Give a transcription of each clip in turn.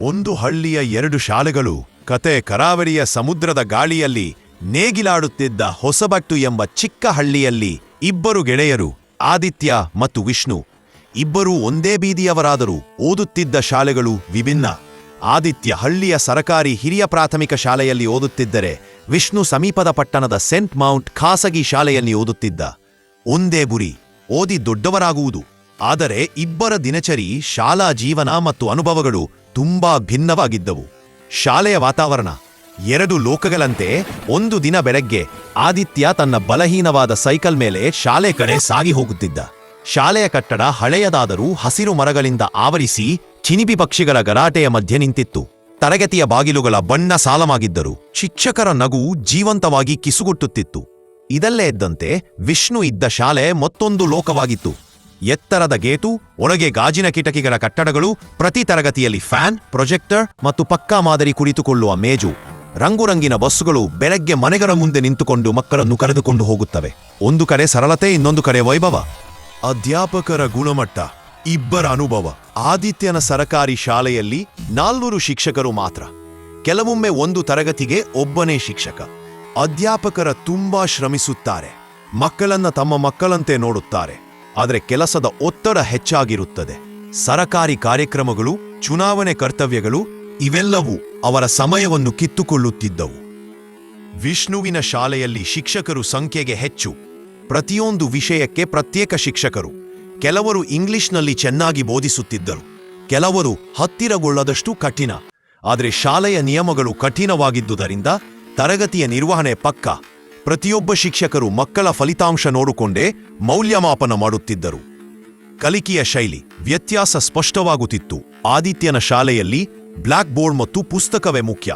ಒಂದು ಹಳ್ಳಿಯ ಎರಡು ಶಾಲೆಗಳು. ಕತೆ ಕರಾವಳಿಯ ಸಮುದ್ರದ ಗಾಳಿಯಲ್ಲಿ ನೇಗಿಲಾಡುತ್ತಿದ್ದ ಹೊಸಬಟ್ಟು ಎಂಬ ಚಿಕ್ಕ ಹಳ್ಳಿಯಲ್ಲಿ ಇಬ್ಬರು ಗೆಳೆಯರು, ಆದಿತ್ಯ ಮತ್ತು ವಿಷ್ಣು. ಇಬ್ಬರೂ ಒಂದೇ ಬೀದಿಯವರಾದರೂ ಓದುತ್ತಿದ್ದ ಶಾಲೆಗಳು ವಿಭಿನ್ನ. ಆದಿತ್ಯ ಹಳ್ಳಿಯ ಸರಕಾರಿ ಹಿರಿಯ ಪ್ರಾಥಮಿಕ ಶಾಲೆಯಲ್ಲಿ ಓದುತ್ತಿದ್ದರೆ, ವಿಷ್ಣು ಸಮೀಪದ ಪಟ್ಟಣದ ಸೆಂಟ್ ಮೌಂಟ್ ಖಾಸಗಿ ಶಾಲೆಯಲ್ಲಿ ಓದುತ್ತಿದ್ದ. ಒಂದೇ ಗುರಿ, ಓದಿ ದೊಡ್ಡವರಾಗುವುದು. ಆದರೆ ಇಬ್ಬರ ದಿನಚರಿ, ಶಾಲಾ ಜೀವನ ಮತ್ತು ಅನುಭವಗಳು ತುಂಬಾ ಭಿನ್ನವಾಗಿದ್ದವು. ಶಾಲೆಯ ವಾತಾವರಣ ಎರಡು ಲೋಕಗಳಂತೆ. ಒಂದು ದಿನ ಬೆಳಗ್ಗೆ ಆದಿತ್ಯ ತನ್ನ ಬಲಹೀನವಾದ ಸೈಕಲ್ ಮೇಲೆ ಶಾಲೆ ಕಡೆ ಸಾಗಿ ಹೋಗುತ್ತಿದ್ದ. ಶಾಲೆಯ ಕಟ್ಟಡ ಹಳೆಯದಾದರೂ ಹಸಿರು ಮರಗಳಿಂದ ಆವರಿಸಿ ಚಿನಿಪಿ ಪಕ್ಷಿಗಳ ಗಲಾಟೆಯ ಮಧ್ಯೆ ನಿಂತಿತ್ತು. ತರಗತಿಯ ಬಾಗಿಲುಗಳ ಬಣ್ಣ ಸಾಲಮಾಗಿದ್ದರು. ಶಿಕ್ಷಕರ ನಗು ಜೀವಂತವಾಗಿ ಕಿಸುಗುಟ್ಟುತ್ತಿತ್ತು. ಇದಲ್ಲೇ ಇದ್ದಂತೆ ವಿಷ್ಣು ಇದ್ದ ಶಾಲೆ ಮತ್ತೊಂದು ಲೋಕವಾಗಿತ್ತು. ಎತ್ತರದ ಗೇಟು, ಒಳಗೆ ಗಾಜಿನ ಕಿಟಕಿಗಳ ಕಟ್ಟಡಗಳು, ಪ್ರತಿ ತರಗತಿಯಲ್ಲಿ ಫ್ಯಾನ್, ಪ್ರೊಜೆಕ್ಟರ್ ಮತ್ತು ಪಕ್ಕಾ ಮಾದರಿ ಕುಳಿತುಕೊಳ್ಳುವ ಮೇಜು. ರಂಗುರಂಗಿನ ಬಸ್ಸುಗಳು ಬೆಳಗ್ಗೆ ಮನೆಗಳ ಮುಂದೆ ನಿಂತುಕೊಂಡು ಮಕ್ಕಳನ್ನು ಕರೆದುಕೊಂಡು ಹೋಗುತ್ತವೆ. ಒಂದು ಕಡೆ ಸರಳತೆ, ಇನ್ನೊಂದು ಕಡೆ ವೈಭವ. ಅಧ್ಯಾಪಕರ ಗುಣಮಟ್ಟ, ಇಬ್ಬರ ಅನುಭವ. ಆದಿತ್ಯನ ಸರಕಾರಿ ಶಾಲೆಯಲ್ಲಿ 400 ಶಿಕ್ಷಕರು ಮಾತ್ರ. ಕೆಲವೊಮ್ಮೆ ಒಂದು ತರಗತಿಗೆ ಒಬ್ಬನೇ ಶಿಕ್ಷಕ. ಅಧ್ಯಾಪಕರ ತುಂಬಾ ಶ್ರಮಿಸುತ್ತಾರೆ, ಮಕ್ಕಳನ್ನ ತಮ್ಮ ಮಕ್ಕಳಂತೆ ನೋಡುತ್ತಾರೆ. ಆದರೆ ಕೆಲಸದ ಒತ್ತಡ ಹೆಚ್ಚಾಗಿರುತ್ತದೆ. ಸರಕಾರಿ ಕಾರ್ಯಕ್ರಮಗಳು, ಚುನಾವಣೆ ಕರ್ತವ್ಯಗಳು ಇವೆಲ್ಲವೂ ಅವರ ಸಮಯವನ್ನು ಕಿತ್ತುಕೊಳ್ಳುತ್ತಿದ್ದವು. ವಿಷ್ಣುವಿನ ಶಾಲೆಯಲ್ಲಿ ಶಿಕ್ಷಕರು ಸಂಖ್ಯೆಗೆ ಹೆಚ್ಚು. ಪ್ರತಿಯೊಂದು ವಿಷಯಕ್ಕೆ ಪ್ರತ್ಯೇಕ ಶಿಕ್ಷಕರು. ಕೆಲವರು ಇಂಗ್ಲಿಷ್ನಲ್ಲಿ ಚೆನ್ನಾಗಿ ಬೋಧಿಸುತ್ತಿದ್ದರು, ಕೆಲವರು ಹತ್ತಿರಗೊಳ್ಳದಷ್ಟು ಕಠಿಣ. ಆದರೆ ಶಾಲೆಯ ನಿಯಮಗಳು ಕಠಿಣವಾಗಿದ್ದುದರಿಂದ ತರಗತಿಯ ನಿರ್ವಹಣೆ ಪಕ್ಕಾ. ಪ್ರತಿಯೊಬ್ಬ ಶಿಕ್ಷಕರು ಮಕ್ಕಳ ಫಲಿತಾಂಶ ನೋಡಿಕೊಂಡೇ ಮೌಲ್ಯಮಾಪನ ಮಾಡುತ್ತಿದ್ದರು. ಕಲಿಕೆಯ ಶೈಲಿ ವ್ಯತ್ಯಾಸ ಸ್ಪಷ್ಟವಾಗುತ್ತಿತ್ತು. ಆದಿತ್ಯನ ಶಾಲೆಯಲ್ಲಿ ಬ್ಲಾಕ್ ಬೋರ್ಡ್ ಮತ್ತು ಪುಸ್ತಕವೇ ಮುಖ್ಯ.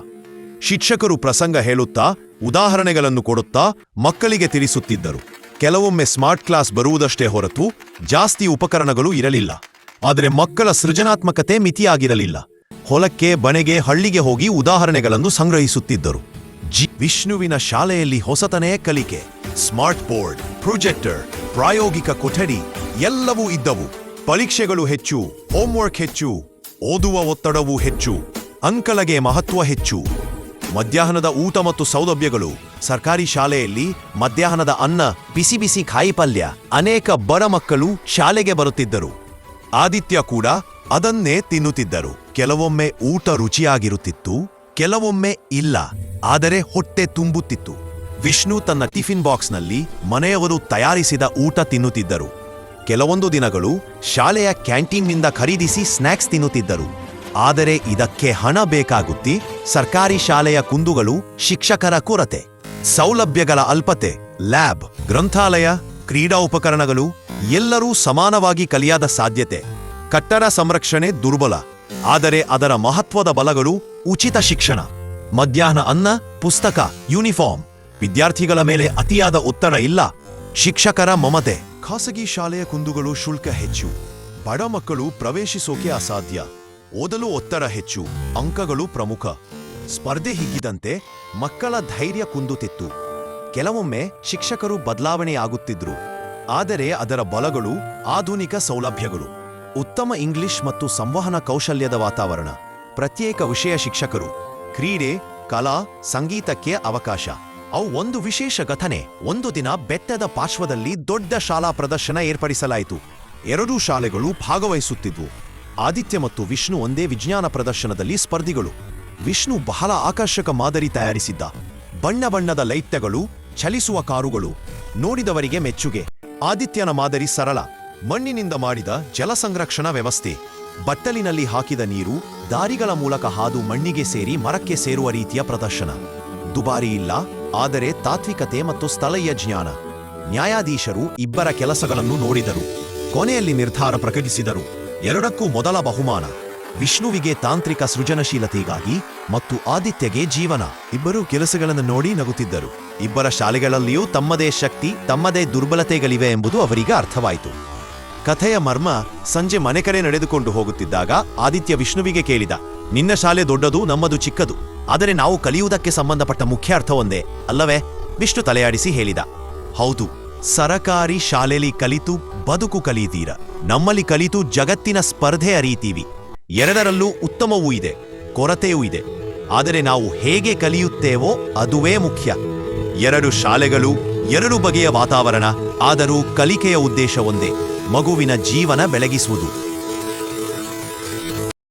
ಶಿಕ್ಷಕರು ಪ್ರಸಂಗ ಹೇಳುತ್ತಾ, ಉದಾಹರಣೆಗಳನ್ನು ಕೊಡುತ್ತಾ ಮಕ್ಕಳಿಗೆ ತಿಳಿಸುತ್ತಿದ್ದರು. ಕೆಲವೊಮ್ಮೆ ಸ್ಮಾರ್ಟ್ ಕ್ಲಾಸ್ ಬರುವುದಷ್ಟೇ ಹೊರತು ಜಾಸ್ತಿ ಉಪಕರಣಗಳು ಇರಲಿಲ್ಲ. ಆದರೆ ಮಕ್ಕಳ ಸೃಜನಾತ್ಮಕತೆ ಮಿತಿಯಾಗಿರಲಿಲ್ಲ. ಹೊಲಕ್ಕೆ, ಬಣೆಗೆ, ಹಳ್ಳಿಗೆ ಹೋಗಿ ಉದಾಹರಣೆಗಳನ್ನು ಸಂಗ್ರಹಿಸುತ್ತಿದ್ದರು. ವಿಷ್ಣುವಿನ ಶಾಲೆಯಲ್ಲಿ ಹೊಸತನೇ ಕಲಿಕೆ. ಸ್ಮಾರ್ಟ್ ಬೋರ್ಡ್, ಪ್ರೊಜೆಕ್ಟರ್, ಪ್ರಾಯೋಗಿಕ ಕೊಠಡಿ ಎಲ್ಲವೂ ಇದ್ದವು. ಪರೀಕ್ಷೆಗಳು ಹೆಚ್ಚು, ಹೋಂವರ್ಕ್ ಹೆಚ್ಚು, ಓದುವ ಒತ್ತಡವೂ ಹೆಚ್ಚು, ಅಂಕಲಗೆ ಮಹತ್ವ ಹೆಚ್ಚು. ಮಧ್ಯಾಹ್ನದ ಊಟ ಮತ್ತು ಸೌಲಭ್ಯಗಳು. ಸರ್ಕಾರಿ ಶಾಲೆಯಲ್ಲಿ ಮಧ್ಯಾಹ್ನದ ಅನ್ನ, ಬಿಸಿ ಬಿಸಿ ಕಾಯಿ ಪಲ್ಯ. ಅನೇಕ ಬಡ ಮಕ್ಕಳು ಶಾಲೆಗೆ ಬರುತ್ತಿದ್ದರು. ಆದಿತ್ಯ ಕೂಡ ಅದನ್ನೇ ತಿನ್ನುತ್ತಿದ್ದರು. ಕೆಲವೊಮ್ಮೆ ಊಟ ರುಚಿಯಾಗಿರುತ್ತಿತ್ತು, ಕೆಲವೊಮ್ಮೆ ಇಲ್ಲ, ಆದರೆ ಹೊಟ್ಟೆ ತುಂಬುತ್ತಿತ್ತು. ವಿಷ್ಣು ತನ್ನ ಟಿಫಿನ್ ಬಾಕ್ಸ್ನಲ್ಲಿ ಮನೆಯವರು ತಯಾರಿಸಿದ ಊಟ ತಿನ್ನುತ್ತಿದ್ದರು. ಕೆಲವೊಂದು ದಿನಗಳು ಶಾಲೆಯ ಕ್ಯಾಂಟೀನ್ನಿಂದ ಖರೀದಿಸಿ ಸ್ನ್ಯಾಕ್ಸ್ ತಿನ್ನುತ್ತಿದ್ದರು. ಆದರೆ ಇದಕ್ಕೆ ಹಣ ಬೇಕಾಗುತ್ತಿ. ಸರ್ಕಾರಿ ಶಾಲೆಯ ಕುಂದುಗಳು, ಶಿಕ್ಷಕರ ಕೊರತೆ, ಸೌಲಭ್ಯಗಳ ಅಲ್ಪತೆ, ಲ್ಯಾಬ್, ಗ್ರಂಥಾಲಯ, ಕ್ರೀಡಾ ಉಪಕರಣಗಳು ಎಲ್ಲರೂ ಸಮಾನವಾಗಿ ಕಲಿಯಾದ ಸಾಧ್ಯತೆ. ಕಟ್ಟಡ ಸಂರಕ್ಷಣೆ ದುರ್ಬಲ, ಆದರೆ ಅದರ ಮಹತ್ವದ ಬಲಗಳು ಉಚಿತ ಶಿಕ್ಷಣ, ಮಧ್ಯಾಹ್ನ ಅನ್ನ, ಪುಸ್ತಕ, ಯೂನಿಫಾರ್ಮ್. ವಿದ್ಯಾರ್ಥಿಗಳ ಮೇಲೆ ಅತಿಯಾದ ಒತ್ತಡ ಇಲ್ಲ. ಶಿಕ್ಷಕರ ಮಮತೆ. ಖಾಸಗಿ ಶಾಲೆಯ ಕುಂದುಗಳು ಶುಲ್ಕ ಹೆಚ್ಚು, ಬಡ ಮಕ್ಕಳು ಪ್ರವೇಶಿಸೋಕೆ ಅಸಾಧ್ಯ, ಓದಲು ಒತ್ತಡ ಹೆಚ್ಚು, ಅಂಕಗಳು ಪ್ರಮುಖ. ಸ್ಪರ್ಧೆ ಹಿಗ್ಗಿದಂತೆ ಮಕ್ಕಳ ಧೈರ್ಯ ಕುಂದುತ್ತಿತ್ತು. ಕೆಲವೊಮ್ಮೆ ಶಿಕ್ಷಕರು ಬದಲಾವಣೆಯಾಗುತ್ತಿದ್ರು, ಆದರೆ ಅದರ ಬಲಗಳು ಆಧುನಿಕ ಸೌಲಭ್ಯಗಳು. ಉತ್ತಮ ಇಂಗ್ಲಿಷ್ ಮತ್ತು ಸಂವಹನ ಕೌಶಲ್ಯದ ವಾತಾವರಣ. ಪ್ರತ್ಯೇಕ ವಿಷಯ ಶಿಕ್ಷಕರು. ಕ್ರೀಡೆ, ಕಲಾ, ಸಂಗೀತಕ್ಕೆ ಅವಕಾಶ. ಅವು ಒಂದು ವಿಶೇಷ ಘಟನೆ. ಒಂದು ದಿನ ಬೆಟ್ಟದ ಪಾರ್ಶ್ವದಲ್ಲಿ ದೊಡ್ಡ ಶಾಲಾ ಪ್ರದರ್ಶನ ಏರ್ಪಡಿಸಲಾಯಿತು. ಎರಡೂ ಶಾಲೆಗಳು ಭಾಗವಹಿಸುತ್ತಿದ್ವು. ಆದಿತ್ಯ ಮತ್ತು ವಿಷ್ಣು ಒಂದೇ ವಿಜ್ಞಾನ ಪ್ರದರ್ಶನದಲ್ಲಿ ಸ್ಪರ್ಧಿಗಳು. ವಿಷ್ಣು ಬಹಳ ಆಕರ್ಷಕ ಮಾದರಿ ತಯಾರಿಸಿದ್ದ. ಬಣ್ಣ ಬಣ್ಣದ ಲೈಟ್ಗಳು, ಚಲಿಸುವ ಕಾರುಗಳು, ನೋಡಿದವರಿಗೆ ಮೆಚ್ಚುಗೆ. ಆದಿತ್ಯನ ಮಾದರಿ ಸರಳ, ಮಣ್ಣಿನಿಂದ ಮಾಡಿದ ಜಲ ಸಂರಕ್ಷಣಾ ವ್ಯವಸ್ಥೆ. ಬಟ್ಟಲಿನಲ್ಲಿ ಹಾಕಿದ ನೀರು ದಾರಿಗಳ ಮೂಲಕ ಹಾದು ಮಣ್ಣಿಗೆ ಸೇರಿ ಮರಕ್ಕೆ ಸೇರುವ ರೀತಿಯ ಪ್ರದರ್ಶನ. ದುಬಾರಿ ಇಲ್ಲ, ಆದರೆ ತಾತ್ವಿಕತೆ ಮತ್ತು ಸ್ಥಳೀಯ ಜ್ಞಾನ. ನ್ಯಾಯಾಧೀಶರು ಇಬ್ಬರ ಕೆಲಸಗಳನ್ನು ನೋಡಿದರು, ಕೊನೆಯಲ್ಲಿ ನಿರ್ಧಾರ ಪ್ರಕಟಿಸಿದರು. ಎರಡಕ್ಕೂ ಮೊದಲ ಬಹುಮಾನ. ವಿಷ್ಣುವಿಗೆ ತಾಂತ್ರಿಕ ಸೃಜನಶೀಲತೆಗಾಗಿ ಮತ್ತು ಆದಿತ್ಯಗೆ ಜೀವನ. ಇಬ್ಬರೂ ಕೆಲಸಗಳನ್ನು ನೋಡಿ ನಗುತ್ತಿದ್ದರು. ಇಬ್ಬರ ಶಾಲೆಗಳಲ್ಲಿಯೂ ತಮ್ಮದೇ ಶಕ್ತಿ, ತಮ್ಮದೇ ದುರ್ಬಲತೆಗಳಿವೆ ಎಂಬುದು ಅವರಿಗೆ ಅರ್ಥವಾಯಿತು. ಕಥೆಯ ಮರ್ಮ. ಸಂಜೆ ಮನೆ ಕಡೆ ನಡೆದುಕೊಂಡು ಹೋಗುತ್ತಿದ್ದಾಗ ಆದಿತ್ಯ ವಿಷ್ಣುವಿಗೆ ಕೇಳಿದ, ನಿನ್ನ ಶಾಲೆ ದೊಡ್ಡದು, ನಮ್ಮದು ಚಿಕ್ಕದು, ಆದರೆ ನಾವು ಕಲಿಯುವುದಕ್ಕೆ ಸಂಬಂಧಪಟ್ಟ ಮುಖ್ಯ ಅರ್ಥ ಒಂದೇ ಅಲ್ಲವೇ? ವಿಷ್ಣು ತಲೆಯಾಡಿಸಿ ಹೇಳಿದ, ಹೌದು. ಸರಕಾರಿ ಶಾಲೆಯಲ್ಲಿ ಕಲಿತು ಬದುಕು ಕಲಿತೀರ, ನಮ್ಮಲ್ಲಿ ಕಲಿತು ಜಗತ್ತಿನ ಸ್ಪರ್ಧೆ ಅರಿತೀವಿ. ಎರಡರಲ್ಲೂ ಉತ್ತಮವೂ ಇದೆ, ಕೊರತೆಯೂ ಇದೆ. ಆದರೆ ನಾವು ಹೇಗೆ ಕಲಿಯುತ್ತೇವೋ ಅದುವೇ ಮುಖ್ಯ. 2 ಶಾಲೆಗಳು, 2 ಬಗೆಯ ವಾತಾವರಣ, ಆದರೂ ಕಲಿಕೆಯ ಉದ್ದೇಶ ಒಂದೇ: ಮಗುವಿನ ಜೀವನ ಬೆಳಗಿಸುವುದು.